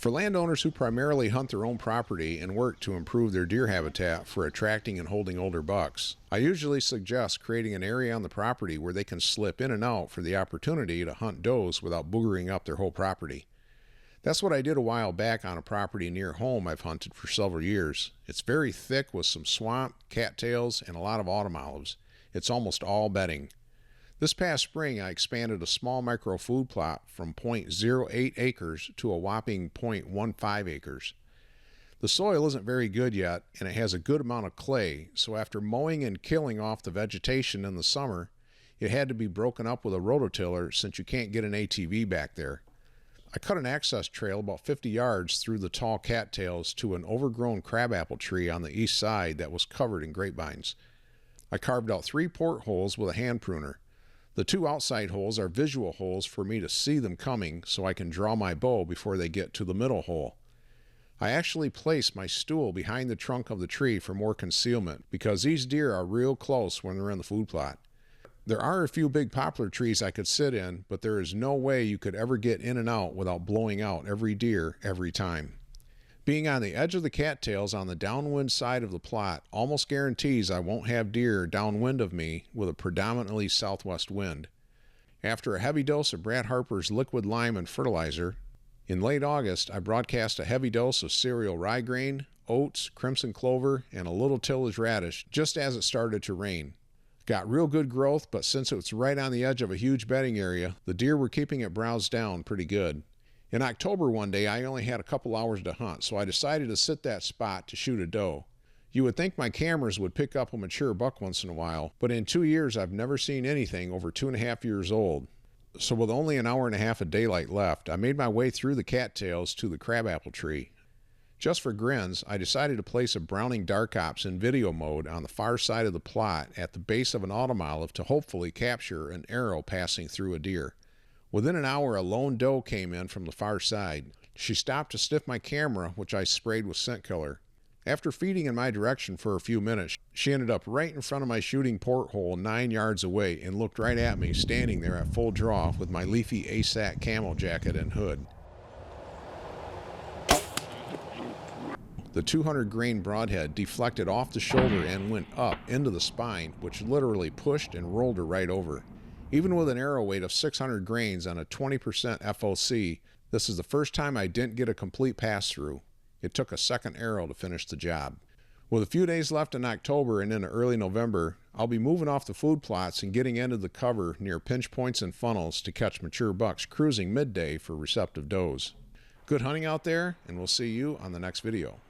For landowners who primarily hunt their own property and work to improve their deer habitat for attracting and holding older bucks, I usually suggest creating an area on the property where they can slip in and out for the opportunity to hunt does without boogering up their whole property. That's what I did a while back on a property near home I've hunted for several years. It's very thick with some swamp, cattails, and a lot of autumn olives. It's almost all bedding. This past spring, I expanded a small micro food plot from 0.08 acres to a whopping 0.15 acres. The soil isn't very good yet, and it has a good amount of clay, so after mowing and killing off the vegetation in the summer, it had to be broken up with a rototiller since you can't get an ATV back there. I cut an access trail about 50 yards through the tall cattails to an overgrown crabapple tree on the east side that was covered in grapevines. I carved out 3 portholes with a hand pruner. The 2 outside holes are visual holes for me to see them coming so I can draw my bow before they get to the middle hole. I actually placed my stool behind the trunk of the tree for more concealment because these deer are real close when they're in the food plot. There are a few big poplar trees I could sit in, but there is no way you could ever get in and out without blowing out every deer every time. Being on the edge of the cattails on the downwind side of the plot almost guarantees I won't have deer downwind of me with a predominantly southwest wind. After a heavy dose of Brad Harper's liquid lime and fertilizer, in late August I broadcast a heavy dose of cereal rye grain, oats, crimson clover, and a little tillage radish just as it started to rain. Got real good growth, but since it was right on the edge of a huge bedding area, the deer were keeping it browsed down pretty good. In October one day, I only had a couple hours to hunt, so I decided to sit that spot to shoot a doe. You would think my cameras would pick up a mature buck once in a while, but in 2 years I've never seen anything over 2.5 years old. So with only an hour and a half of daylight left, I made my way through the cattails to the crabapple tree. Just for grins, I decided to place a Browning Dark Ops in video mode on the far side of the plot at the base of an autumn olive to hopefully capture an arrow passing through a deer. Within an hour, a lone doe came in from the far side. She stopped to sniff my camera, which I sprayed with scent killer. After feeding in my direction for a few minutes, she ended up right in front of my shooting porthole 9 yards away and looked right at me, standing there at full draw with my leafy ASAC camo jacket and hood. The 200 grain broadhead deflected off the shoulder and went up into the spine, which literally pushed and rolled her right over. Even with an arrow weight of 600 grains on a 20% FOC, this is the first time I didn't get a complete pass-through. It took a second arrow to finish the job. With a few days left in October and into early November, I'll be moving off the food plots and getting into the cover near pinch points and funnels to catch mature bucks cruising midday for receptive does. Good hunting out there, and we'll see you on the next video.